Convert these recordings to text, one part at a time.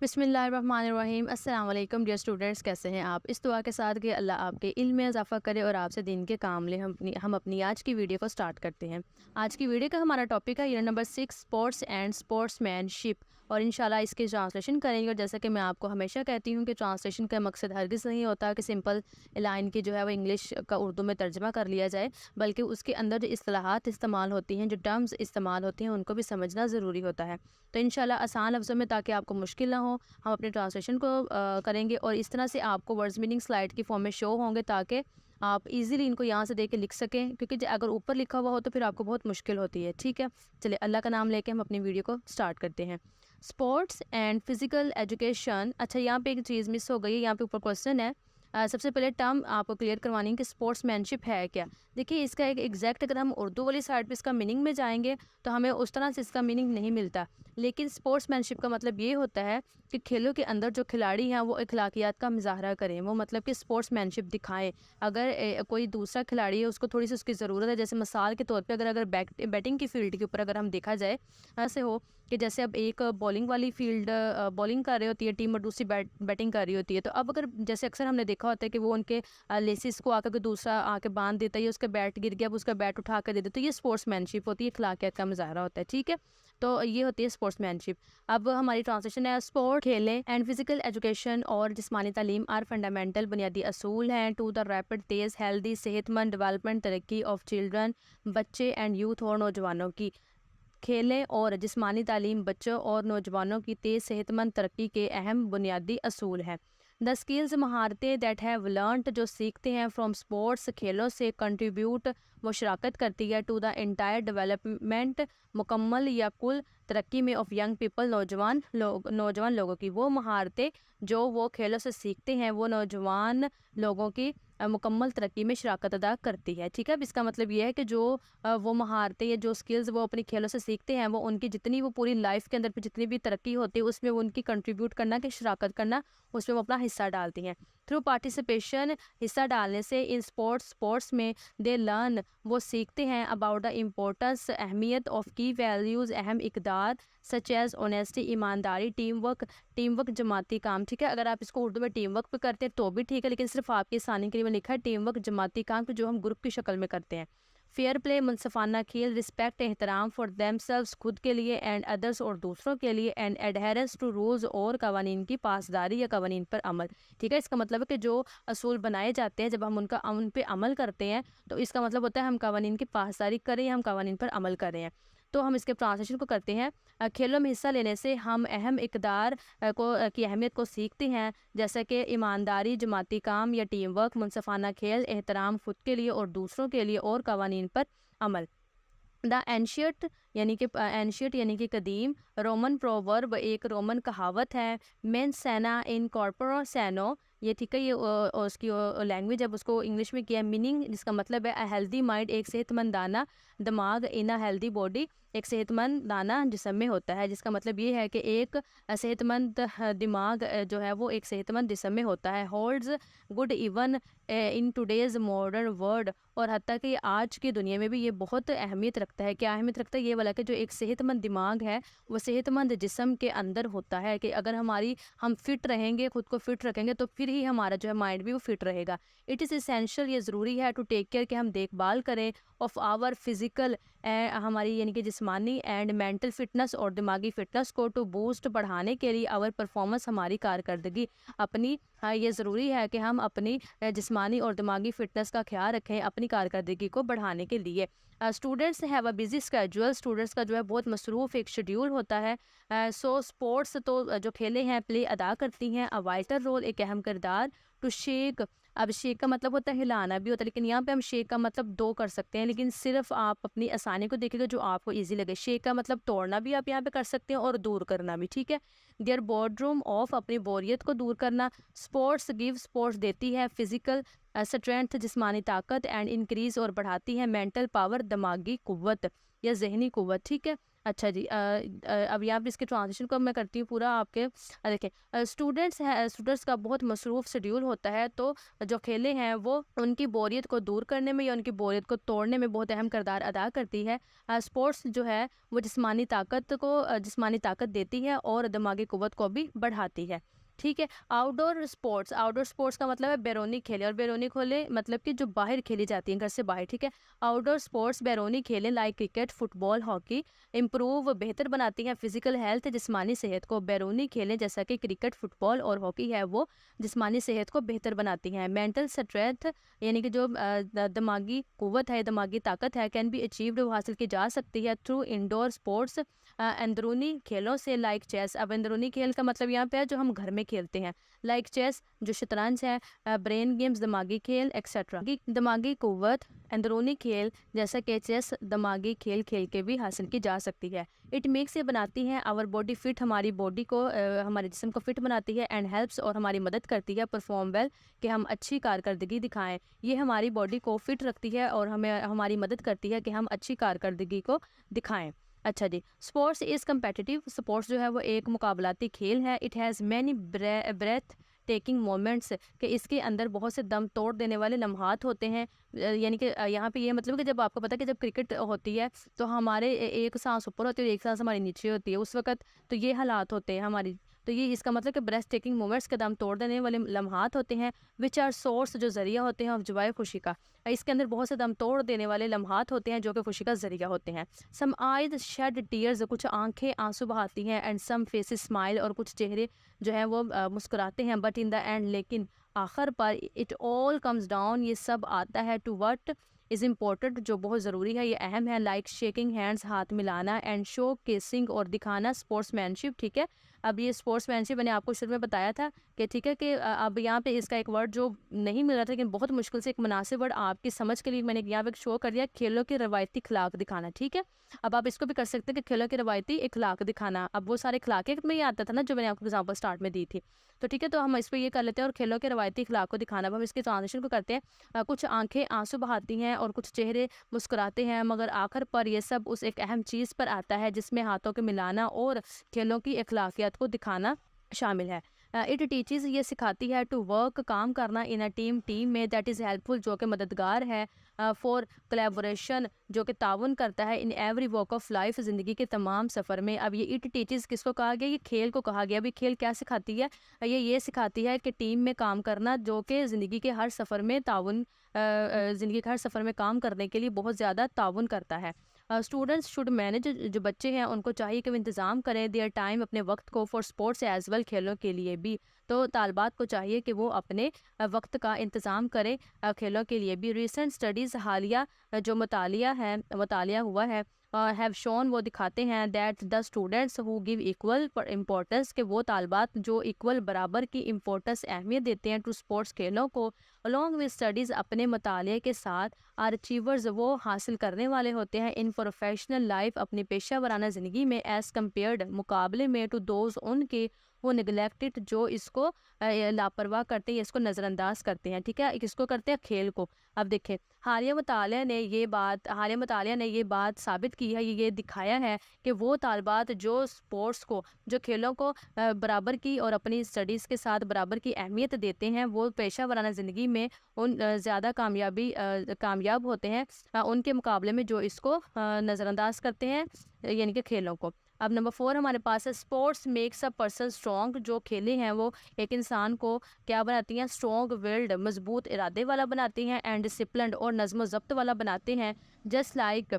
बिस्मिल्लाहिर्रहमानिर्रहीम। अस्सलाम वालेकुम डियर स्टूडेंट्स, कैसे हैं आप। इस दुआ के साथ कि अल्लाह आपके इल्म में इजाफ़ा करे और आपसे दिन के काम ले हम अपनी आज की वीडियो को स्टार्ट करते हैं। आज की वीडियो का हमारा टॉपिक है unit number 6 sports and sportsmanship, और इंशाल्लाह इसकी ट्रांसलेशन करेंगे। और जैसा कि मैं आपको हमेशा कहती हूँ कि ट्रांसलेशन का मकसद हरगिज़ नहीं होता कि सिंपल लाइन की जो है वो इंग्लिश का उर्दू में तर्जमा कर लिया जाए, बल्कि उसके अंदर जो इस्तिलाहात इस्तेमाल होती हैं, जो टर्म्स इस्तेमाल होती हैं, उनको भी समझना ज़रूरी होता है। तो इंशाल्लाह आसान लफ्ज़ों में, ताकि आपको मुश्किल ना हो, हम अपने ट्रांसलेशन को करेंगे और इस तरह से आपको वर्ड्स मीनिंग स्लाइड की फॉर्म में शो होंगे, ताकि आप इजीली इनको यहाँ से देख के लिख सकें, क्योंकि अगर ऊपर लिखा हुआ हो तो फिर आपको बहुत मुश्किल होती है। ठीक है, चलिए अल्लाह का नाम लेके हम अपनी वीडियो को स्टार्ट करते हैं। Sports and physical education. अच्छा, यहाँ पे एक चीज़ मिस हो गई है, यहाँ पे ऊपर क्वेश्चन है। सबसे पहले टर्म आपको क्लियर करवानी है कि स्पोर्ट्समैनशिप है क्या। देखिए, इसका एक एग्जैक्ट अगर हम उर्दू वाली साइड पे इसका मीनिंग में जाएंगे तो हमें उस तरह से इसका मीनिंग नहीं मिलता। लेकिन स्पोर्ट्समैनशिप का मतलब ये होता है कि खेलों के अंदर जो खिलाड़ी हैं वो अखलाकियात का मुजाहरा करें, वो मतलब कि स्पोर्ट्समैनशिप दिखाएं। अगर कोई दूसरा खिलाड़ी है, उसको थोड़ी सी उसकी ज़रूरत है, जैसे मिसाल के तौर पे अगर बैटिंग की फील्ड के ऊपर अगर हम देखा जाए, ऐसे हो कि जैसे अब एक बॉलिंग वाली फील्ड बॉलिंग कर रही होती है टीम और दूसरी बैटिंग कर रही होती है, तो अब अगर जैसे अक्सर हमने देखा होता है कि वो उनके लेसिस को आकर के दूसरा आके बांध देता है, या उसका बैट गिर गया, अब उसका बैट उठा कर दे देता है, तो ये स्पोर्ट्समैनशिप होती है, अखलाकियत का मुजाहरा होता है। ठीक है, तो ये होती है स्पोर्ट्समैनशिप। अब हमारी ट्रांसलेशन है, स्पोर्ट खेलें एंड फिजिकल एजुकेशन और जिस्मानी तालीम आर फंडामेंटल बुनियादी असूल हैं टू द रैपिड तेज़ हेल्दी सेहतमंद डेवलपमेंट तरक्की ऑफ चिल्ड्रन, बच्चे एंड यूथ और नौजवानों की। खेलें और जिस्मानी तालीम बच्चों और नौजवानों की तेज़ सेहतमंद तरक्की के अहम बुनियादी असूल हैं। द स्किल्स महारतें दैट हैव लर्नड जो सीखते हैं फ्रॉम स्पोर्ट्स खेलों से कंट्रीब्यूट वो शराकत करती है टू द इंटायर डेवलपमेंट मुकम्मल या कुल तरक्की में ऑफ यंग पीपल नौजवान लोगों की। वो महारतें जो वो खेलों से सीखते हैं वो नौजवान लोगों की मुकम्मल तरक्की में शराकत अदा करती है। ठीक है, अब इसका मतलब ये है कि जो वो महारतें या जो स्किल्स वो अपनी खेलों से सीखते हैं, वो उनकी जितनी वो पूरी लाइफ के अंदर पे जितनी भी तरक्की होती है उसमें वो उनकी कंट्रीब्यूट करना, कि शराकत करना, उसमें वो अपना हिस्सा डालती हैं। थ्रू पार्टिसिपेशन, हिस्सा डालने से इन स्पोर्ट्स में दे लर्न वो सीखते हैं अबाउट द इम्पोर्टेंस अहमियत ऑफ की वैल्यूज़ अहम इकदार सच एज़ ऑनेस्टी ईमानदारी टीम वर्क जमाती काम। ठीक है, अगर आप इसको उर्दू में टीम वर्क पे करते हैं तो भी ठीक है, लेकिन सिर्फ आपके आसानी के लिए लिखा है टीम वर्क जमाती काम, जो हम ग्रुप की शक्ल में करते हैं। फेयर प्ले मुनसफाना खेल, रिस्पेक्ट एहतराम फॉर देमसेल्व्स खुद के लिए एंड अदर्स और दूसरों के लिए, एंड एडहेरेंस टू रूल्स और कवानीन की पासदारी या कवानीन पर अमल। ठीक है, इसका मतलब है कि जो असूल बनाए जाते हैं, जब हम उन पे अमल करते हैं तो इसका मतलब होता है हम कवानीन की पासदारी करें या हम कवानीन पर अमल कर रहे हैं। तो हम इसके ट्रांसलेशन को करते हैं। खेलों में हिस्सा लेने से हम अहम इकदार की अहमियत को सीखते हैं, जैसे कि ईमानदारी, जमाती काम या टीम वर्क, मुनसफाना खेल, एहतराम खुद के लिए और दूसरों के लिए, और कवानीन पर अमल। द एंशियट यानी कि कदीम रोमन प्रोवर्ब, एक रोमन कहावत है। मेन सेना इन कॉर्पोरो सैनो, ये ठीक है, ये उसकी लैंग्वेज, अब उसको इंग्लिश में किया मीनिंग, जिसका मतलब है अ हेल्दी माइंड, एक सेहतमंद दाना दिमाग, इन अ हेल्दी बॉडी, एक सेहतमंद दाना जिस्म में होता है, जिसका मतलब ये है कि एक सेहतमंद दिमाग जो है वो एक सेहतमंद जिस्म में होता है। Holds good even in today's modern world, और हत्ता कि आज की दुनिया में भी ये बहुत अहमियत रखता है। क्या अहमियत रखता है? ये वाला कि जो एक सेहतमंद दिमाग है वो सेहतमंद जिस्म के अंदर होता है, कि अगर हम फिट रहेंगे, खुद को फिट रखेंगे, तो फिर ही हमारा जो है माइंड भी वो फिट रहेगा। इट इज़ इसेंशियल, ये ज़रूरी है, टू टेक केयर, कि हम देखभाल करें ऑफ आवर फिजिकल, हमारी यानी कि जिस्मानी एंड मेंटल फिटनेस और दिमागी फिटनेस को, टू बूस्ट बढ़ाने के लिए, आवर परफॉर्मेंस हमारी कारकर्दगी अपनी। हाँ, ये ज़रूरी है कि हम अपनी जिस्मानी और दिमागी फ़िटनेस का ख्याल रखें अपनी कारकर्दगी को बढ़ाने के लिए। Students have a busy schedule, students का जो है बहुत मसरूफ़ एक शेड्यूल होता है। सो स्पोर्ट्स तो जो खेलें हैं प्ले अदा करती हैं अ वाइटल रोल, एक अहम किरदार। टू शेक, अब शेक का मतलब होता है हिलाना भी होता है, लेकिन यहाँ पे हम शेक का मतलब दो कर सकते हैं, लेकिन सिर्फ आप अपनी आसानी को देखिएगा जो आपको इजी लगे। शेक का मतलब तोड़ना भी आप यहाँ पे कर सकते हैं और दूर करना भी। ठीक है, देयर बोर्डरूम ऑफ, अपनी बोरियत को दूर करना। स्पोर्ट्स देती है फिजिकल स्ट्रेंथ, जिस्मानी ताकत, एंड इंक्रीज और बढ़ाती है मेंटल पावर, दिमागी कुव्वत या जहनी कुव्वत। ठीक है, अच्छा जी, अब यहाँ पे इसके ट्रांजिशन को मैं करती हूँ पूरा आपके। देखिए, स्टूडेंट्स का बहुत मसरूफ़ शेड्यूल होता है, तो जो खेलें हैं वो उनकी बोरियत को दूर करने में या उनकी बोरियत को तोड़ने में बहुत अहम किरदार अदा करती है। स्पोर्ट्स जो है वो जिस्मानी ताकत देती है और दिमागी क़ुव्वत को भी बढ़ाती है। ठीक है। आउटडोर स्पोर्ट्स का मतलब है बैरूनी खेलें, और बैरूनी खेलें मतलब कि जो बाहर खेली जाती हैं, घर से बाहर। ठीक है। आउटडोर स्पोर्ट्स बैरूनी खेलें लाइक क्रिकेट, फुटबॉल, हॉकी बेहतर बनाती हैं फिजिकल हेल्थ, जिस्मानी सेहत को। बैरूनी खेलें जैसा कि क्रिकेट, फुटबॉल और हॉकी है वो जिस्मानी सेहत को बेहतर बनाती हैं। मेंटल स्ट्रेंथ यानी कि जो दिमागी कुव्वत है, दिमागी ताकत है, कैन बी अचीव्ड, वो हासिल की जा सकती है थ्रू इंडोर स्पोर्ट्स, अंदरूनी खेलों से लाइक चेस। अब अंदरूनी खेल का मतलब यहाँ पे है जो हम घर में खेलते हैं, लाइक चेस जो शतरंज है, ब्रेन गेम्स दिमागी खेल एक्सेट्रा। दिमागी कुव्वत अंदरूनी खेल जैसा कि चेस दिमागी खेल खेल के भी हासिल की जा सकती है। इट मेक्स ये बनाती है आवर बॉडी फिट, हमारी बॉडी को हमारे जिस्म को फिट बनाती है। एंड हेल्प्स और हमारी मदद करती है परफॉर्म वेल, कि हम अच्छी कारकर्दगी दिखाएं। ये हमारी बॉडी को फिट रखती है और हमें हमारी मदद करती है कि हम अच्छी कारकर्दगी को दिखाएं। अच्छा जी, स्पोर्ट्स इज़ कम्पेटिटिव। स्पोर्ट्स जो है वो एक मुकाबलाती खेल है। It has many breathtaking moments, कि इसके अंदर बहुत से दम तोड़ देने वाले लम्हात होते हैं। यानी कि यहाँ पे ये मतलब कि जब आपको पता है कि जब क्रिकेट होती है तो हमारे एक सांस ऊपर होती है और एक सांस हमारी नीचे होती है उस वक्त, तो ये हालात होते हैं हमारी। तो ये इसका मतलब कि ब्रेस्ट टेकिंग मोमेंट्स के दम तोड़ देने वाले लम्हात होते हैं, विच आर सोर्स जो ज़रिया होते हैं ऑफ जवाय खुशी का। इसके अंदर बहुत से दम तोड़ देने वाले लम्हात होते हैं जो कि खुशी का ज़रिया होते हैं। सम आइज शेड टीयर्स, कुछ आंखें आंसू बहाती हैं। एंड सम फेसेस स्माइल, और कुछ चेहरे जो हैं वो मुस्कुराते हैं। बट इन द एंड, लेकिन आखिर पर, इट ऑल कम्स डाउन, ये सब आता है टू व्हाट इज़ इम्पोर्टेंट, जो बहुत ज़रूरी है, ये अहम है। लाइक शेकिंग हैंड्स, हाथ मिलाना। एंड शो केसिंग, और दिखाना स्पोर्ट्समैनशिप। ठीक है। अब ये स्पोर्ट्समैनशिप मैंने आपको शुरू में बताया था कि ठीक है कि अब यहाँ पे इसका एक वर्ड जो नहीं मिल रहा था, लेकिन बहुत मुश्किल से एक मुनासिब वर्ड आपकी समझ के लिए मैंने यहाँ पे शो कर दिया, खेलों के रवायती खिलाक दिखाना। ठीक है। अब आप इसको भी कर सकते हैं कि खेलों के रवायती इखलाक दिखाना। अब वो सारे खिलाके में ही आता था ना जो मैंने आपको एग्जाम्पल स्टार्ट में दी थी। तो ठीक है, तो हम इस पर ये कर लेते हैं, और खेलों के रवायती खिलाक को दिखाना। अब हम इसके ट्रांजिशन को करते हैं। कुछ आंखें आंसू बहाती हैं और कुछ चेहरे मुस्कुराते हैं, मगर आखिर पर यह सब उस एक अहम चीज़ पर आता है जिसमें हाथों के मिलाना और खेलों की अखलाकियात को दिखाना शामिल है। इट टीचेस, ये सिखाती है टू वर्क, काम करना, इन अ टीम में, दैट इज़ हेल्पफुल, जो कि मददगार है। फॉर कोलैबोरेशन, जो कि ताउन करता है। In every walk of life, ज़िंदगी के तमाम सफ़र में। अब ये इट टीचेस किसको कहा गया? ये खेल को कहा गया। अभी खेल क्या सिखाती है? ये सिखाती है कि टीम में काम करना, जो कि ज़िंदगी के हर सफ़र में ज़िंदगी के हर सफ़र में काम करने के लिए बहुत ज़्यादा ताउन करता है। स्टूडेंट्स शुड मैनेज, जो बच्चे हैं उनको चाहिए कि वो इंतज़ाम करें देयर टाइम, अपने वक्त को, फॉर स्पोर्ट्स एज वेल, खेलों के लिए भी। तो तालबात को चाहिए कि वो अपने वक्त का इंतज़ाम करें खेलों के लिए भी। रिसेंट स्टडीज़, हालिया जो मुतालिया हुआ है, हैव शोन, वो दिखाते हैं that the students who give equal importance, के वो तालबात जो इक्वल बराबर की इम्पोर्टेंस अहमियत देते हैं टू स्पोर्ट्स, खेलों को, अलॉन्ग विद स्टडीज़, अपने मुताले के साथ, आर अचीवर्स, वो हासिल करने वाले होते हैं इन प्रोफेशनल लाइफ, अपनी पेशा वराना ज़िंदगी में, एज़ कम्पेयर्ड, मुकाबले में, टू दोज, उनके, वो निगलेक्टेड, जो इसको लापरवाह करते हैं, इसको नज़रअंदाज करते हैं। ठीक है, किसको करते हैं? खेल को। अब देखें, हालिया मुतालिया ने ये बात साबित की है, ये दिखाया है कि वो तालबात जो स्पोर्ट्स को, जो खेलों को बराबर की और अपनी स्टडीज़ के साथ बराबर की अहमियत देते हैं, वो पेशा वराना ज़िंदगी में ज़्यादा कामयाब होते हैं उनके मुकाबले में जो इसको नज़रअंदाज करते हैं, यानी कि खेलों को। अब नंबर 4 हमारे पास है, sports makes a person strong, जो खेलें हैं वो एक इंसान को क्या बनाती हैं? स्ट्रॉन्ग विल्ड, मजबूत इरादे वाला बनाती हैं। एंड डिसिप्लिन्ड, और नज़्म ज़ब्त वाला बनाते हैं। जस्ट लाइक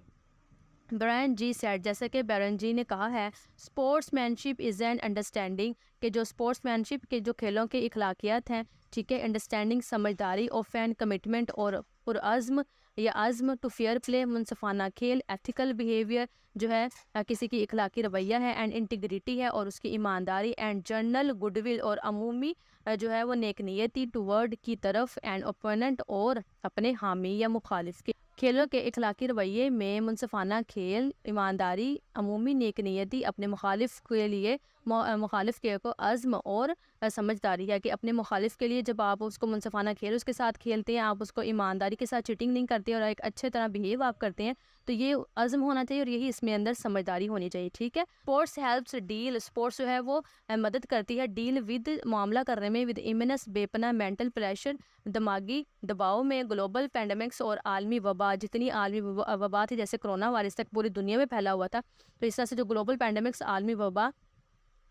ब्रायन जी सेड, जैसे कि बैरन जी ने कहा है, स्पोर्ट्समैनशिप इज़ एन अंडरस्टैंडिंग, कि जो स्पोर्ट्समैनशिप के जो खेलों के इखलाकियात हैं, ठीक है, अंडरस्टैंडिंग समझदारी, ऑफ एंड कमिटमेंट, और पुरअज़्म या अज़्म, टू फेयर प्ले, मुनसफाना खेल, एथिकल बिहेवियर, जो है किसी की इखलाकी रवैया है, एंड इंटीग्रिटी है, और उसकी ईमानदारी, एंड जर्नल गुडविल, और अमूमी जो है वो नेक नियति, टूवर्ड की तरफ, एंड ओपोनेंट, और अपने हामी या मुखालिफ के। खेलों के इखलाकी रवैये में मुनसफाना खेल, ईमानदारी, अमूमी नेक नियति, अपने मुखालिफ के लिए मुखालिफ के को अज़्म और समझदारी है कि अपने मुखालिफ के लिए जब आप उसको मुनसफ़ाना खेल उसके साथ खेलते हैं, आप उसको ईमानदारी के साथ चीटिंग नहीं करते और एक अच्छे तरह बिहेव आप करते हैं, तो ये अज़्म होना चाहिए और यही इसमें अंदर समझदारी होनी चाहिए। ठीक है। स्पोर्ट्स हेल्प्स डील, स्पोर्ट्स जो है वो मदद करती है डील विद, मामला करने में, विद इमिनेस, बेपना मेंटल प्रेशर, दिमागी दबाव में, ग्लोबल पैंडमिक्स और आलमी वबा, जितनी आलमी वबा थी जैसे कोरोना वायरस तक पूरी दुनिया में फैला हुआ था, तो इस तरह से जो ग्लोबल पैंडमिक्स, आलमी वबा,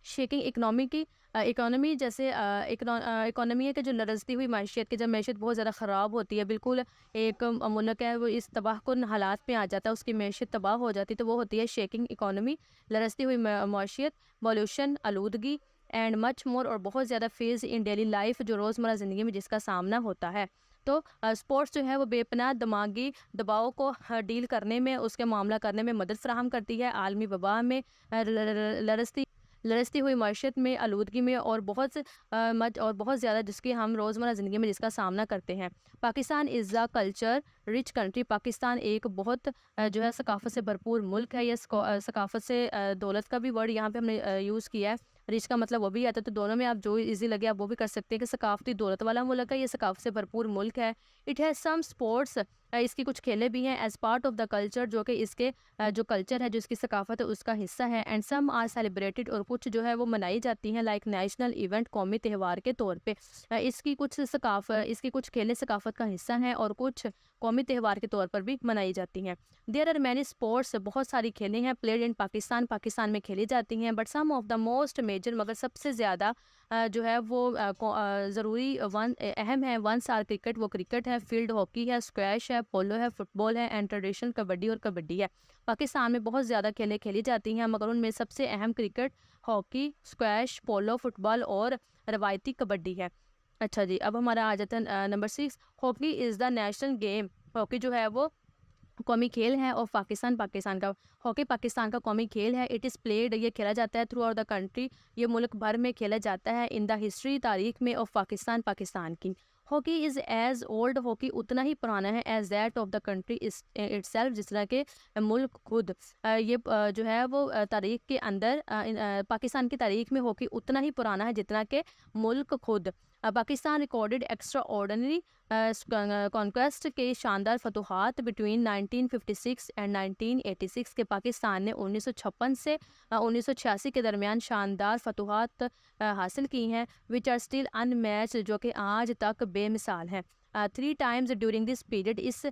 शेकिंग इकनॉमी की इकोनॉमी, जैसे इकोनॉमी है कि जो लरजती हुई माशियत की, जब मैशियत बहुत ज़्यादा ख़राब होती है, बिल्कुल एक मुल्क है वो इस तबाहकुन हालात में आ जाता है, उसकी मैशियत तबाह हो जाती है, तो वो होती है शेकिंग इकोनॉमी, लरजती हुई माशियत, पॉल्यूशन, आलूदगी एंड मच मोर, और बहुत ज़्यादा फेज़ इन डेली लाइफ जो रोज़मर्रा ज़िंदगी में जिसका सामना होता है। तो स्पोर्ट्स जो है वो बेपनाह दिमागी दबाव को डील करने में, उसके मामला करने में मदद फ़राहम करती है, आलमी वबा में, लरजती लरजती हुई मईशत में, आलूदगी में, और बहुत ज़्यादा जिसकी हम रोज़मर्रा ज़िंदगी में जिसका सामना करते हैं। Pakistan is a culture rich country, Pakistan एक बहुत जो है सकाफ़त से भरपूर मुल्क है। ये सकाफ़त से दौलत का भी वर्ड यहाँ पे हमने यूज़ किया है। रिच का मतलब वो भी आता है, तो दोनों में आप जो ईज़ी लगे आप वो भी कर सकते हैं कि सकाफ़ती दौलत वाला मुल्क है, ये सकाफ़त से भरपूर मुल्क है। इट हैज़ सम स्पोर्ट्स, इसकी कुछ खेलें भी हैं as part of the culture, जो कि इसके जो कल्चर है, जो इसकी सकाफ़त है उसका हिस्सा है। एंड सम आर सेलिब्रेटेड, और कुछ जो है वो मनाई जाती हैं लाइक नेशनल इवेंट, कौमी त्यौहार के तौर पे। इसकी कुछ खेलें सकाफ़त का हिस्सा हैं और कुछ कौमी त्यौहार के तौर पर भी मनाई जाती हैं। देयर आर मैनी स्पोर्ट्स, बहुत सारी खेलें हैं प्लेड इन पाकिस्तान, पाकिस्तान में खेली जाती हैं, but some of the most major, मगर सबसे ज़्यादा जो है वो ज़रूरी अहम है, वंस आर क्रिकेट, वो क्रिकेट है, फील्ड हॉकी है, स्क्वैश है, पोलो है, फुटबॉल है, एंड ट्रेडिशनल कबड्डी और कबड्डी है। पाकिस्तान में बहुत ज़्यादा खेलें खेली जाती हैं, मगर उनमें सबसे अहम क्रिकेट, हॉकी, स्क्वैश, पोलो, फुटबॉल और रवायती कबड्डी है। अच्छा जी, अब हमारा आ जाता है number 6, hockey is the national game, hockey जो है वो कौमी खेल है और पाकिस्तान का, हॉकी पाकिस्तान का कौमी खेल है। इट इज़ प्लेड, ये खेला जाता है थ्रू आउट द कंट्री, ये मुल्क भर में खेला जाता है। इन द हिस्ट्री, तारीख में, ऑफ पाकिस्तान, पाकिस्तान की। Hockey is as old, hockey उतना ही पुराना है as that of the country itself, जिस तरह के मुल्क खुद। जो है वो तारीख के अंदर पाकिस्तान की तारीख में हॉकी उतना ही पुराना है जितना के मुल्क खुद। Pakistan recorded extra ordinary conquest के शानदार फतूहात बिटवीन 1956 एंड 1986 के, पाकिस्तान ने 1956 से 1986 के दरमियान शानदार फतूहात हासिल की हैं, विच आर स्टिल अनमैच, जो कि आज तक बेमिसाल हैं। 3 टाइम्स ड्यूरिंग दिस पीरियड, इस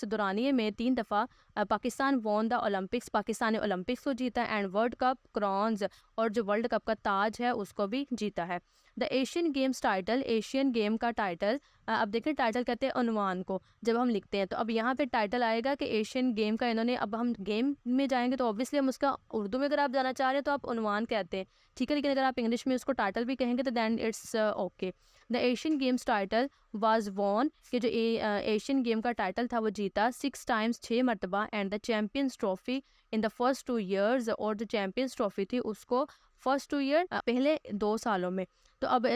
दौरानिए में 3 दफ़ा Pakistan won the Olympics, Pakistan ने ओलंपिक्स को जीता, एंड वर्ल्ड कप क्रॉन्स, और जो वर्ल्ड कप का ताज है उसको भी जीता है। The Asian games title, Asian game का टाइटल, अब देखें टाइटल कहते हैं उन्वान को जब हम लिखते हैं, तो अब यहाँ पे टाइटल आएगा कि एशियन गेम का इन्होंने, अब हम गेम में जाएंगे तो ऑब्वियसली हम उसका उर्दू में अगर आप जाना चाह रहे हैं तो आप उन्वान कहते हैं, ठीक है, लेकिन अगर आप इंग्लिश में उसको टाइटल भी कहेंगे तो then it's okay. The Asian games title was won, कि जो एशियन गेम का टाइटल था वो जीता 6 टाइम्स, 6 मरतबा, and the champions trophy in the first 2 years, और जो चैम्पियंस ट्रॉफी थी उसको फर्स्ट 2 ईयर, पहले 2 सालों में। तो अब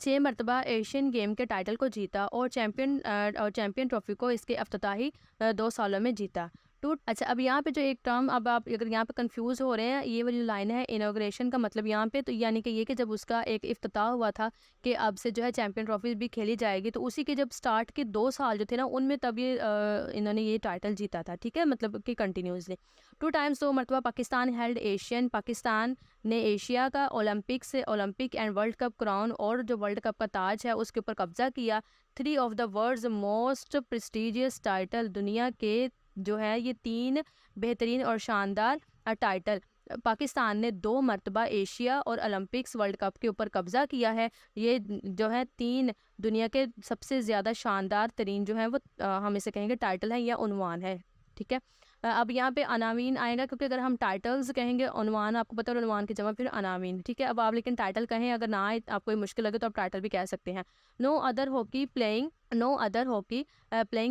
6 मरतबा एशियन गेम के टाइटल को जीता और चैम्पियन ट्रॉफी को इसके अफ्ताही 2 सालों में जीता। अच्छा, अब यहाँ पे जो एक टर्म, अब आप अगर यहाँ पे कंफ्यूज हो रहे हैं, ये वाली लाइन है इनॉग्रेशन का मतलब यहाँ पे, तो यानी कि ये कि जब उसका एक इफ्तिताह हुआ था कि अब से जो है चैम्पियन ट्रॉफी भी खेली जाएगी, तो उसी के जब स्टार्ट के 2 साल जो थे ना उनमें तब ये इन्होंने ये टाइटल जीता था, ठीक है, मतलब कि कंटिन्यूसली 2 टाइम्स, 2 मरतबा पाकिस्तान हेल्ड एशियन, पाकिस्तान ने एशिया का Olympic and world cup crown, और जो वर्ल्ड कप का ताज है उसके ऊपर कब्जा किया। 3 of the world's most prestigious title, दुनिया के जो है ये 3 बेहतरीन और शानदार टाइटल, पाकिस्तान ने 2 मरतबा एशिया और ओलंपिक्स वर्ल्ड कप के ऊपर कब्जा किया है। ये जो है 3 दुनिया के सबसे ज़्यादा शानदार तरीन जो है वो हम इसे कहेंगे टाइटल है या उन्वान है, ठीक है। अब यहाँ पे अनावीन आएगा, क्योंकि अगर हम टाइटल्स कहेंगे, उन्वान आपको पता है, उन्वान की जगह फिर अनावीन, ठीक है। अब आप लेकिन टाइटल कहें, अगर ना आए आपको कोई मुश्किल लगे तो आप टाइटल भी कह सकते हैं। No other hockey playing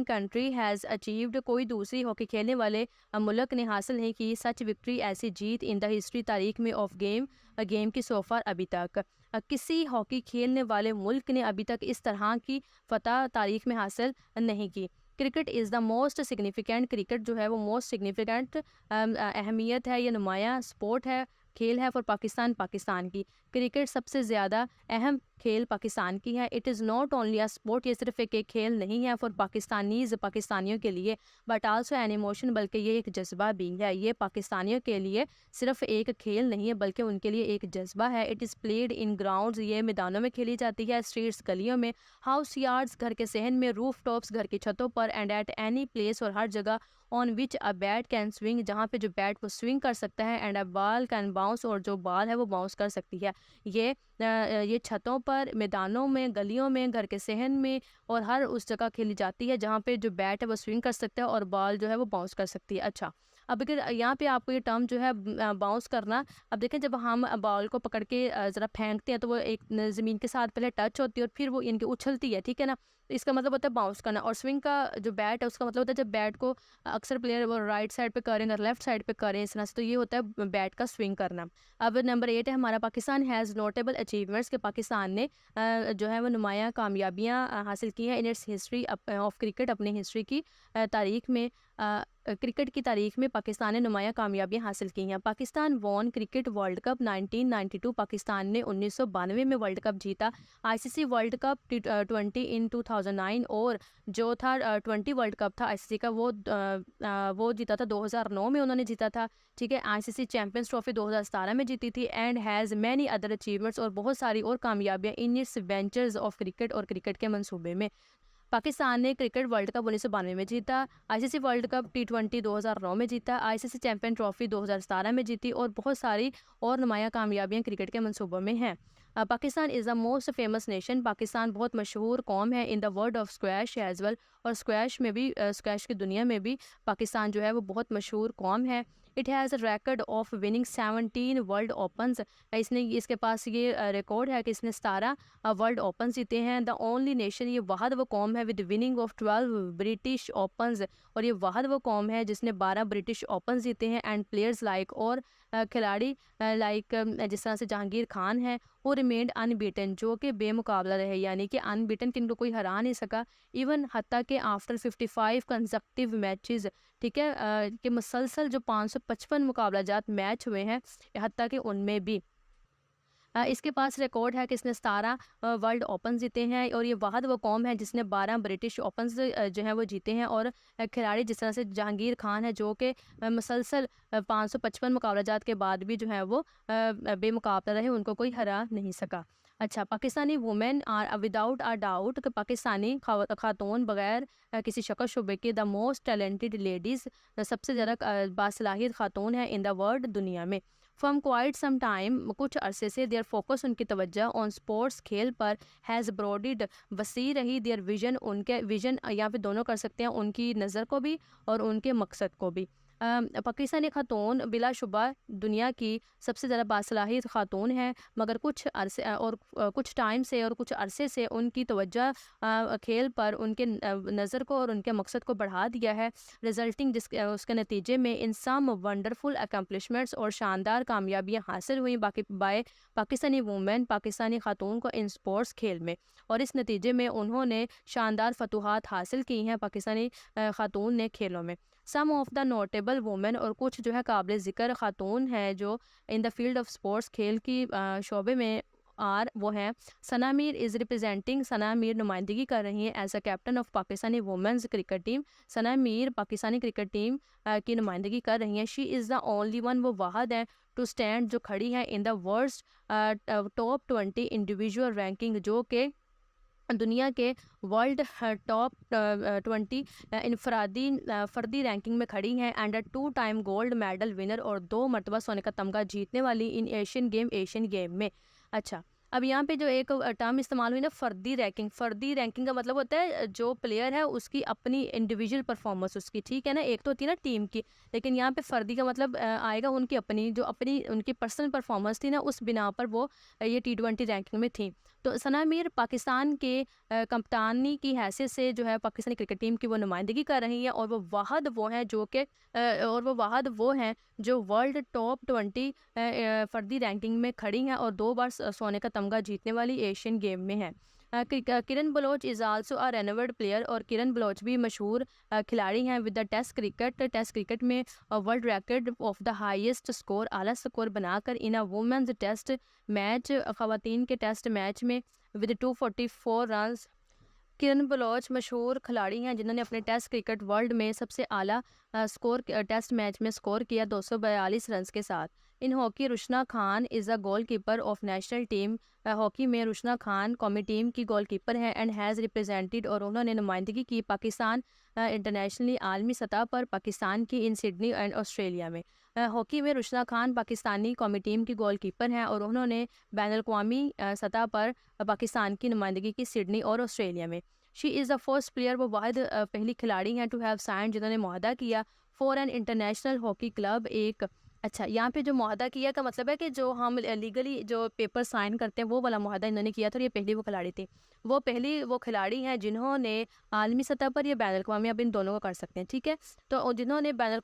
country has achieved, कोई दूसरी हॉकी खेलने वाले मुल्क ने हासिल नहीं की सच विक्ट्री, ऐसी जीत, इन द हिस्ट्री, तारीख में, ऑफ गेम की सोफार, अभी तक किसी हॉकी खेलने वाले मुल्क ने अभी तक इस तरह की फतह तारीख में हासिल नहीं की। Cricket is the most significant, cricket जो है वो मोस्ट सिग्निफिकेंट अहमियत है, ये नुमाया स्पोर्ट है खेल है फॉर पाकिस्तान, पाकिस्तान की। क्रिकेट सबसे ज़्यादा अहम खेल पाकिस्तान की है। It is not only a sport, ये सिर्फ एक खेल नहीं है फॉर पाकिस्तानीज़, पाकिस्तानियों के लिए, बट आल्सो एन इमोशन, बल्कि ये एक जज्बा भी है। ये पाकिस्तानियों के लिए सिर्फ एक खेल नहीं है बल्कि उनके लिए एक जज्बा है। It is played in grounds, ये मैदानों में खेली जाती है, स्ट्रीट्स गलियों में, हाउस यार्ड्स घर के सहन में, रूफ टॉप्स घर की छतों पर, एंड एट एनी प्लेस और हर जगह on which a bat can swing, जहाँ पे जो बैट को स्विंग कर सकता है, and a ball can bounce, और जो बॉल है वो बाउंस कर सकती है। ये छतों पर, मैदानों में, गलियों में, घर के सहन में और हर उस जगह खेली जाती है जहाँ पे जो बैट है वो स्विंग कर सकता है और बॉल जो है वो बाउंस कर सकती है। अच्छा, अब अगर यहाँ पे आपको ये टर्म जो है बाउंस करना, अब देखें जब हम बॉल को पकड़ के ज़रा फेंकते हैं तो वो एक ज़मीन के साथ पहले टच होती है और फिर वो इनकी उछलती है, ठीक है ना। तो इसका मतलब होता है बाउंस करना। और स्विंग का जो बैट है उसका मतलब होता है जब बैट को अक्सर प्लेयर वो राइट साइड पे करें और लेफ्ट साइड पे करें इस तरह से, तो ये होता है बैट का स्विंग करना। अब नंबर 8 है हमारा, पाकिस्तान हैज़ नोटेबल अचीवमेंट्स, के पाकिस्तान ने जो है वो नुमायाँ कामयाबियाँ हासिल की हैं in its history of cricket, अपनी हिस्ट्री की तारीख में, क्रिकेट की तारीख में पाकिस्तान ने नुमायाँ कामयाबियाँ हासिल की हैं। Pakistan won cricket world cup 1992, Pakistan ने 1992 में वर्ल्ड कप जीता। ICC world cup T20 in 2009, और जो था 20 वर्ल्ड कप था आईसीसी का, वो जीता था 2009 में उन्होंने जीता था, ठीक है। आईसीसी चैंपियंस ट्रॉफी 2017 में जीती थी, and has many other achievements, और बहुत सारी और कामयाबियाँ in its ventures of cricket, और क्रिकेट के मंसूबे में। पाकिस्तान ने क्रिकेट वर्ल्ड कप 1992 में जीता, आईसीसी वर्ल्ड कप T20 2009 में जीता, आईसीसी चैंपियन ट्रॉफी 2017 में जीती, और बहुत सारी और नुमायाँ कामयाबियाँ क्रिकेट के मंसूबों में हैं। Pakistan is the most famous nation, Pakistan बहुत मशहूर कौम है in the world of squash as well, और स्क्वैश में भी, स्क्वैश की दुनिया में भी पाकिस्तान जो है वो बहुत मशहूर कौम है। It has a record of winning 17 world opens, इसके पास ये रिकॉर्ड है कि इसने 17 वर्ल्ड ओपन जीते हैं। द ओनली नेशन, ये वाहद वो कौम है with winning of 12 British opens, और ये वाहद वो कौम है जिसने 12 ब्रिटिश ओपन जीते हैं। एंड प्लेयर्स लाइक, और खिलाड़ी लाइक जिस तरह से जहांगीर खान है, वो रिमेंड अनबीटन, जो कि बेमुकाबला रहे, यानी कि अनबीटन, किनको कोई हरा नहीं सका। इवन हत्ता के आफ्टर 55 कंसेक्टिव मैचेस, ठीक है, कि मुसलसल जो 555 मुकाबला जात मैच हुए हैं, हत्ता के उनमें भी इसके पास रिकॉर्ड है कि इसने 17 वर्ल्ड ओपन जीते हैं, और ये वाहद वो कौम है जिसने 12 ब्रिटिश ओपन जो है वो जीते हैं। और खिलाड़ी जिस तरह से जहांगीर खान है, जो कि मुसलसल 555 मुकाबला जात के बाद भी जो है वो बेमुकाबला रहे, उनको कोई हरा नहीं सका। अच्छा, Pakistani women are without a doubt, कि पाकिस्तानी खातून बगैर किसी शक शुबे के द मोस्ट टैलेंटेड लेडीज़, सबसे ज़्यादा बासलाहियत खातून है इन द वर्ल्ड, दुनिया में। फ्रॉम क्वाइट सम टाइम, कुछ अरसे से देयर फोकस, उनकी तवज्जो ऑन स्पोर्ट्स, खेल पर, हैज़ ब्रॉडिड, वसी रही देयर विजन, उनके विजन यहाँ पे दोनों कर सकते हैं, उनकी नज़र को भी और उनके मकसद को भी। पाकिस्तानी खातून बिलाशुबा दुनिया की सबसे ज़्यादा बासलाहियत खातून है, मगर कुछ अरसे कुछ टाइम से और कुछ अरसे से उनकी तवज्जो खेल पर, उनके नज़र को और उनके मकसद को बढ़ा दिया है। रिजल्टिंग उसके नतीजे में इन सम वंडरफुल अकम्पलिशमेंट्स, और शानदार कामयाबियाँ हासिल हुई बाय पाकिस्तानी वूमेन, पाकिस्तानी खातून को इन स्पोर्ट्स खेल में, और इस नतीजे में उन्होंने शानदार फतूहात हासिल की हैं पाकिस्तानी खातून ने खेलों में। Some of the notable women, और कुछ जो है काबिल ज़िक्र खातून हैं जो in the field of sports, खेल की शोबे में वो हैं। सना मीर इज़ रिप्रेजेंटिंग, सना मीर नुमाइंदगी कर रही हैं as a captain of Pakistani women's cricket team. Sana Mir Pakistani cricket team की नुमाइंदगी कर रही हैं। She is the only one, वो वाहद हैं टू स्टैंड, जो खड़ी हैं इन the world's top 20 individual ranking, जो कि दुनिया के वर्ल्ड टॉप 20 फर्दी रैंकिंग में खड़ी हैं। And 2 time gold medal winner, और 2 मरतबा सोने का तमगा जीतने वाली इन एशियन गेम में। अच्छा, अब यहाँ पे जो एक टर्म इस्तेमाल हुई ना, फ़र्दी रैंकिंग का मतलब होता है जो प्लेयर है उसकी अपनी इंडिविजुअल परफॉर्मेंस उसकी, ठीक है ना। एक तो होती है ना टीम की, लेकिन यहाँ पे फ़र्दी का मतलब आएगा उनकी अपनी उनकी पर्सनल परफॉर्मेंस थी ना, उस बिना पर वो ये T20 रैंकिंग में थी। तो सना मीर पाकिस्तान के कप्तानी की हैसियत से जो है पाकिस्तानी क्रिकेट टीम की वो नुमाइंदगी कर रही हैं, और वो वाहद वो हैं जो वर्ल्ड टॉप 20 फर्दी रैंकिंग में खड़ी हैं, और 2 बार सोने का तमगा जीतने वाली एशियन गेम में है। Kiran Baloch is also a renowned player, और किरण बलोच भी मशहूर खिलाड़ी हैं विद द टेस्ट क्रिकेट में world record of the highest score, आला स्कोर बनाकर in a women's test match, ख़वातीन के टेस्ट मैच में विद 244 रन। किरण बलोच मशहूर खिलाड़ी हैं जिन्होंने अपने टेस्ट क्रिकेट वर्ल्ड में सबसे आला स्कोर टेस्ट मैच में स्कोर किया 242 रन के साथ। In hockey Rushna Khan is a goalkeeper of national team, hockey में रुशना खान कौमी टीम की गोल कीपर हैं एंड हैज़ रिप्रेजेंटेड, और उन्होंने नुमाइंदगी की पाकिस्तान इंटरनेशनली आलमी सतह पर पाकिस्तान की इन सिडनी एंड ऑस्ट्रेलिया में। हॉकी में रुशना खान पाकिस्तानी कौमी टीम की गोल कीपर हैं और उन्होंने बैन अवी सतह पर पाकिस्तान की नुमाइंदगी की सिडनी और ऑस्ट्रेलिया में। She is the first player, वो वाहिद पहली खिलाड़ी हैं टू हैव साइन जिन्होंने मुआहदा किया for an international hockey club. एक अच्छा, यहाँ पे जो मुआहदा किया का मतलब है कि जो हम लीगली जो पेपर साइन करते हैं वो वाला मुआहदा इन्होंने किया था, और ये पहली वो खिलाड़ी थी। वो पहली वो खिलाड़ी हैं जिन्होंने आलमी सतह पर या बैन अवी, अब इन दोनों को कर सकते हैं, ठीक है, तो जिन्होंने बैन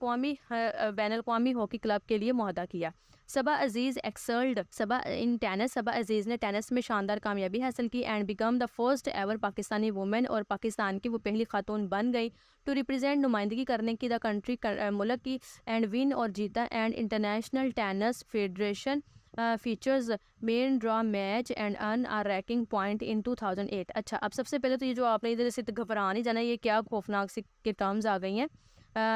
अवी हॉकी क्लब के लिए मुआहदा किया। सबा अजीज़ एक्सल्ड सबा इन टेनिस, सबा अजीज़ ने टेनिस में शानदार कामयाबी हासिल की and become the first ever Pakistani women, और पाकिस्तान की वो पहली खातून बन गई टू रिप्रेजेंट, नुमाइंदगी करने की द कंट्री मुल्क की, एंड विन और जीता and international tennis federation features main draw match and earn a ranking point in 2008। अच्छा, अब सबसे पहले तो ये जो आपने इधर से घबरा नहीं जाना, ये क्या खौफनाक सी के टर्म्स आ गई हैं।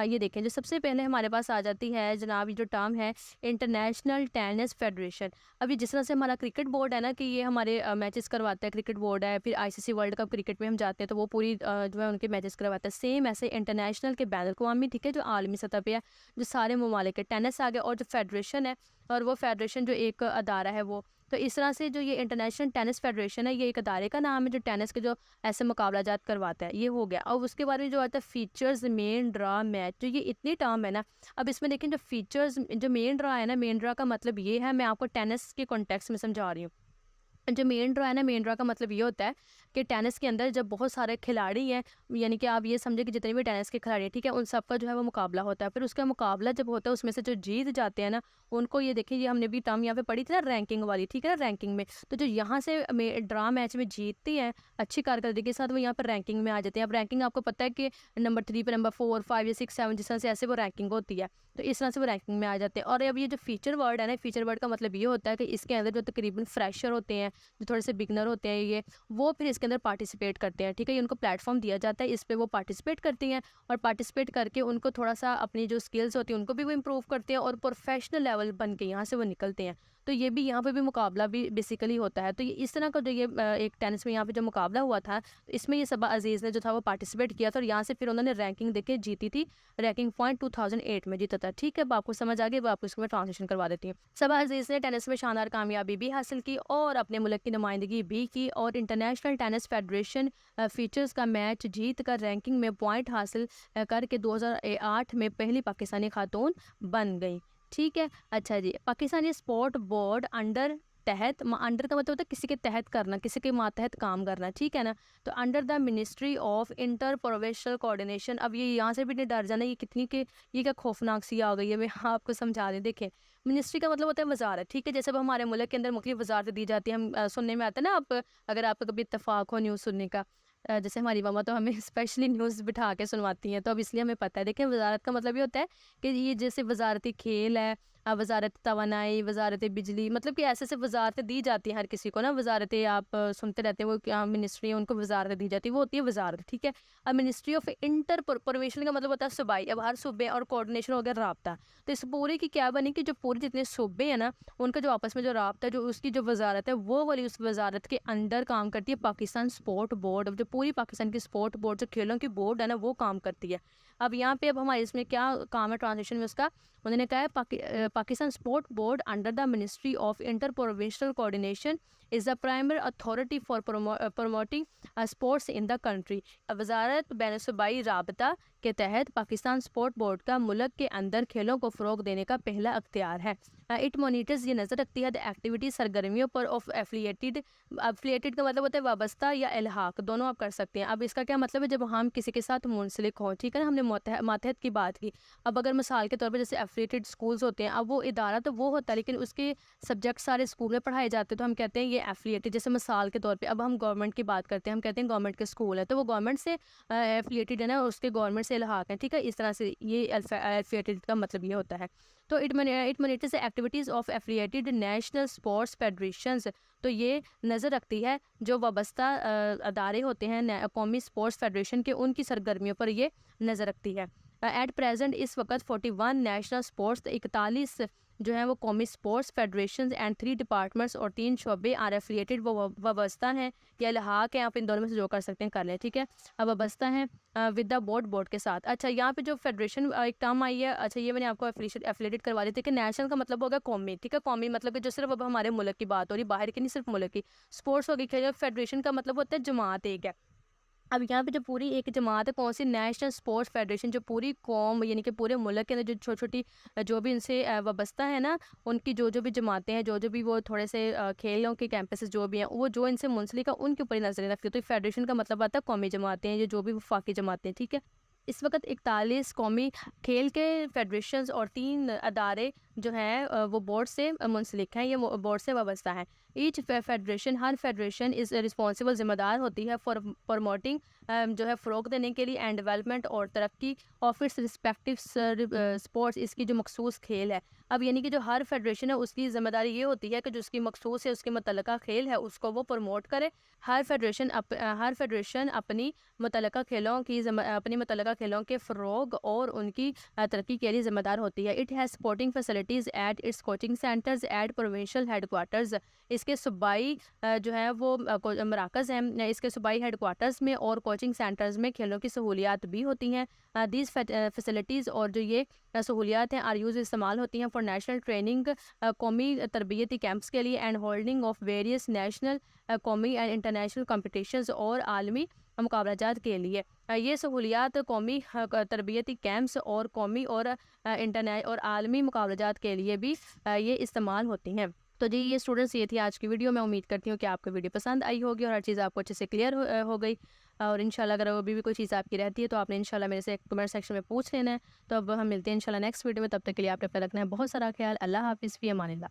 ये देखें, जो सबसे पहले हमारे पास आ जाती है जनाब, ये जो टर्म है इंटरनेशनल टेनिस फेडरेशन। अभी जिस तरह से हमारा क्रिकेट बोर्ड है ना कि ये हमारे मैचेस करवाता है, क्रिकेट बोर्ड है, फिर आईसीसी वर्ल्ड कप क्रिकेट में हम जाते हैं तो वो पूरी जो है उनके मैचेस करवाता है, सेम ऐसे इंटरनेशनल के बैन अवी, ठीक है, जो आलमी सतह पे है, जो सारे ममालिक के टेनिस आ गया, और जो फेडरेशन है, और वो फेडरेशन जो एक अदारा है वो, तो इस तरह से जो ये इंटरनेशनल टेनिस फेडरेशन है, ये एक अदारे का नाम है जो टेनिस के जो ऐसे मुकाबला जात करवाता है, ये हो गया। और उसके बारे में जो आता है फीचर्स मेन ड्रा मैच, जो ये इतनी टर्म है ना, अब इसमें देखें जो फीचर्स जो मेन ड्रा है ना, मेन ड्रा का मतलब ये है, मैं आपको टेनिस के कॉन्टेक्स्ट में समझा रही हूँ। जो मेन ड्रा है ना, मेन ड्रा का मतलब ये होता है कि टेनिस के अंदर जब बहुत सारे खिलाड़ी हैं, यानी कि आप ये समझे कि जितने भी टेनिस के खिलाड़ी हैं, ठीक है, उन सबका जो है वो मुकाबला होता है, फिर उसका मुकाबला जब होता है उसमें से जो जीत जाते हैं ना, उनको ये देखिए, ये हमने भी टर्म यहाँ पे पढ़ी थी ना रैंकिंग वाली, ठीक है ना, रैंकिंग में, तो जो यहाँ से ड्रा मैच में जीतती हैं अच्छी कारकर्दगी के साथ, वो यहाँ पर रैंकिंग में आ जाते हैं। अब रैंकिंग आपको पता है कि नंबर 3 पर, नंबर 4, 5 या 6, 7 जिस तरह से ऐसे वो रैंकिंग होती है, तो इस तरह से वो रैंकिंग में आ जाते हैं। और अब ये जो फीचर वर्ड है ना, फीचर वर्ड का मतलब ये होता है कि इसके अंदर जो तकरीबन फ्रेशर होते हैं, जो थोड़े से बिगनर होते हैं, ये वो फिर इसके अंदर पार्टिसिपेट करते हैं, ठीक है, ये उनको प्लेटफॉर्म दिया जाता है, इस पर वो पार्टिसिपेट करती हैं, और पार्टिसिपेट करके उनको थोड़ा सा अपनी जो स्किल्स होती हैं उनको भी वो इम्प्रूव करते हैं, और प्रोफेशनल लेवल बन के यहाँ से वो निकलते हैं। तो ये भी यहाँ पे भी मुकाबला भी बेसिकली होता है। तो ये इस तरह का जो ये एक टेनिस में यहाँ पे जो मुकाबला हुआ था, तो इसमें ये सबा अजीज़ ने जो था वो पार्टिसिपेट किया था, और यहाँ से फिर उन्होंने रैंकिंग देके जीती थी, रैंकिंग पॉइंट 2008 में जीता था, ठीक है। अब आपको समझ आ गई, अब आपको इसको मैं ट्रांसलेशन करवा देती हूँ। सबा अजीज़ ने टेनिस में शानदार कामयाबी भी हासिल की और अपने मुल्क की नुमाइंदगी भी की, और इंटरनेशनल टेनिस फेडरेशन फीचर्स का मैच जीत कर रैंकिंग में पॉइंट हासिल करके 2008 में पहली पाकिस्तानी खातून बन गई, ठीक है। अच्छा जी, पाकिस्तानी स्पोर्ट बोर्ड अंडर तहत, अंडर का मतलब होता है किसी के तहत करना, किसी के मातहत काम करना, ठीक है ना, तो under the ministry of inter provincial coordination. अब ये यहाँ से भी नहीं डर जाना, ये कितनी के ये क्या खौफनाक सी आ गई है, मैं आपको समझा दें। देखें, मिनिस्ट्री का मतलब होता है वजारत, ठीक है, जैसे अब हमारे मुल्क के अंदर मुख्तलिफ वजारतें दी जाती हैं, हम सुनने में आता है ना, आप अगर आपका कभी इत्तेफाक हो न्यूज़ सुनने का, जैसे हमारी मामा तो हमें स्पेशली न्यूज़ बिठा के सुनवाती हैं, तो अब इसलिए हमें पता है। देखिए, वजारत का मतलब ये होता है कि ये जैसे वजारती खेल है, वजारत तवानाई, वजारत बिजली, मतलब कि ऐसे ऐसे वजारतें दी जाती हैं हर किसी को ना, वजारतें आप सुनते रहते हैं, वो क्या मिनिस्ट्री है, उनको वजारतें दी जाती है, वो होती है वजारत, ठीक है। अब मिनिस्ट्री ऑफ इंटर परमिशन का मतलब होता है सूबाई, अब हर सूबे, और कोऑर्डिनेशन हो गया राब्ता। तो इस पूरे की क्या बनी कि जो पूरे जितने सूबे हैं ना, उनका जो आपस में जो राब्ता है, जो उसकी जो वजारत है, वो वाली उस वजारत के अंदर काम करती है पाकिस्तान स्पोर्ट बोर्ड। जो पूरी पाकिस्तान की स्पोर्ट बोर्ड, जो खेलों की बोर्ड है ना, वो काम करती है। अब यहाँ पे अब हमारे इसमें क्या काम है ट्रांसलेशन में उसका, उन्होंने कहा है Pakistan sport board under the ministry of inter provincial coordination is the primary authority for promoting sports in the country. Wazarat ban सूबाई राबता के तहत पाकिस्तान स्पोर्ट बोर्ड का मुल्क के अंदर खेलों को फ़रोग देने का पहला अख्तियार है। इट मॉनिटर्स ये नज़र रखती है द एक्टिविटी सरगर्मियों पर ऑफ एफिलिएटेड। एफिलिएटेड का मतलब होता है वाबस्ता या इल्हाक, दोनों आप कर सकते हैं। अब इसका क्या मतलब है, जब हम किसी के साथ मुंसलिक हों, ठीक है ना, हमने मातहत की बात की। अब अगर मिसाल के तौर पर जैसे एफिलिएटेड स्कूल्स होते हैं, अब वो इदारा तो वो होता है लेकिन उसके सब्जेक्ट सारे स्कूल में पढ़ाए जाते हैं, तो हम कहते हैं ये एफिलिएटेड। जैसे मिसाल के तौर पे अब हम गवर्नमेंट की बात करते हैं, हम कहते हैं गवर्नमेंट के स्कूल है, तो वो गवर्नमेंट से एफिलिएटेड है ना, उसके गवर्नमेंट से इल्हाक है, ठीक है। इस तरह से ये एफिलिएटेड का मतलब ये होता है। तो it monitors activities of affiliated national sports federations. तो ये नज़र रखती है जो वाबस्ता अदारे होते हैं कौमी स्पोर्ट्स फेडरेशन के, उनकी सरगर्मियों पर ये नज़र रखती है। एट प्रेजेंट इस वक्त 41 नेशनल स्पोर्ट्स, 41 जो है वो कौमी स्पोर्ट्स फेडरेशन एंड 3 डिपार्टमेंट्स और 3 शोबे आर एफिलिएटेड, वो वाबस्ता हैं या इल्हाक हैं, आप इन दोनों में से जो कर सकते हैं कर लें, ठीक है। अब वाबस्ता हैं विद द बोर्ड के साथ। अच्छा, यहाँ पे जो फेडरेशन एक टर्म आई है, अच्छा ये मैंने आपको एफिलिएटेड करवा दी थी कि नेशनल का मतलब होगा कौमी, ठीक है। कौमी मतलब कि जो सिर्फ अब हमारे मुल्क की बात हो रही, बाहर की नहीं, सिर्फ मुल्क की। स्पोर्ट्स होगी खेल, फेडरेशन का मतलब होता है जमात एक है। अब यहाँ पे जो पूरी एक जमात है, कौन सी, नेशनल स्पोर्ट्स फेडरेशन, जो पूरी कौम यानी कि पूरे मुल्क के अंदर जो छोटी छोटी जो भी इनसे वाबस्ता है ना, उनकी जो जो भी जमातें हैं, जो जो भी वो थोड़े से खेलों के कैंपसेस जो भी हैं, वो जो इनसे मुंसलिक है उनके ऊपर ही नजरें रखती है। तो फेडरेशन का मतलब आता है कौमी जमातें हैं, ये जो भी वफाकी जमातें हैं, ठीक है। इस वक्त 41 कौमी खेल के फेडरेशंस और 3 अदारे जो हैं वो बोर्ड से मुंसलिक हैं, ये बोर्ड से वाबस्ता हैं। Each federation, her federation is responsible, जिम्मेदार होती है फॉर प्रमोटिंग, जो है फ़रोग देने के लिए एंड डेवलपमेंट और तरक्की ऑफ इट्स रिस्पेक्टिव स्पोर्ट्स, इसकी जो मखसूस खेल है। अब यानी कि जो हर फेडरेशन है उसकी ज़िम्मेदारी ये होती है कि जो उसकी मखसूस है, उसके मुतल्लिका खेल है, उसको वो प्रमोट करे। हर फेडरेशन अपनी मुतल्लिका खेलों की अपनी मुतल्लिका खेलों के फ़रोग और उनकी तरक्की के लिए ज़िम्मेदार होती है। It has sporting facilities at its coaching centres at provincial headquarters, इसके सूबाई जो है वो मराकज़ हैं, इसके सूबाई हेडक्वार्टर्स में और कोचिंग सेंटर्स में खेलों की सहूलियात भी होती हैं। दीज फैसिलिटीज़ और जो ये सहूलियात हैं आर यूज़ इस्तेमाल होती हैं फॉर नेशनल ट्रेनिंग, कौमी तरबियती कैंप्स के लिए, and holding of various national, कौमी एंड इंटरनेशनल कॉम्पिटिशन्स और आलमी मुकाबलाजात के लिए। ये सहूलियात कौमी तरबियती कैंप्स और कौमी और इंटरनेशनल और आलमी मुकाबलाजात के लिए भी ये इस्तेमाल होती हैं। तो जी ये स्टूडेंट्स, ये थी आज की वीडियो। मैं उम्मीद करती हूँ कि आपको वीडियो पसंद आई होगी और हर चीज़ आपको अच्छे से क्लियर हो गई। और इंशाल्लाह अगर अभी भी कोई चीज़ आपकी रहती है तो आपने इंशाल्लाह मेरे से कमेंट सेक्शन में पूछ लेना है। तो अब हम मिलते हैं इंशाल्लाह नेक्स्ट वीडियो में, तब तक के लिए आप अपना रखना है बहुत सारा ख्याल। अल्लाह हाफिज़, फ़ी अमानिल्लाह।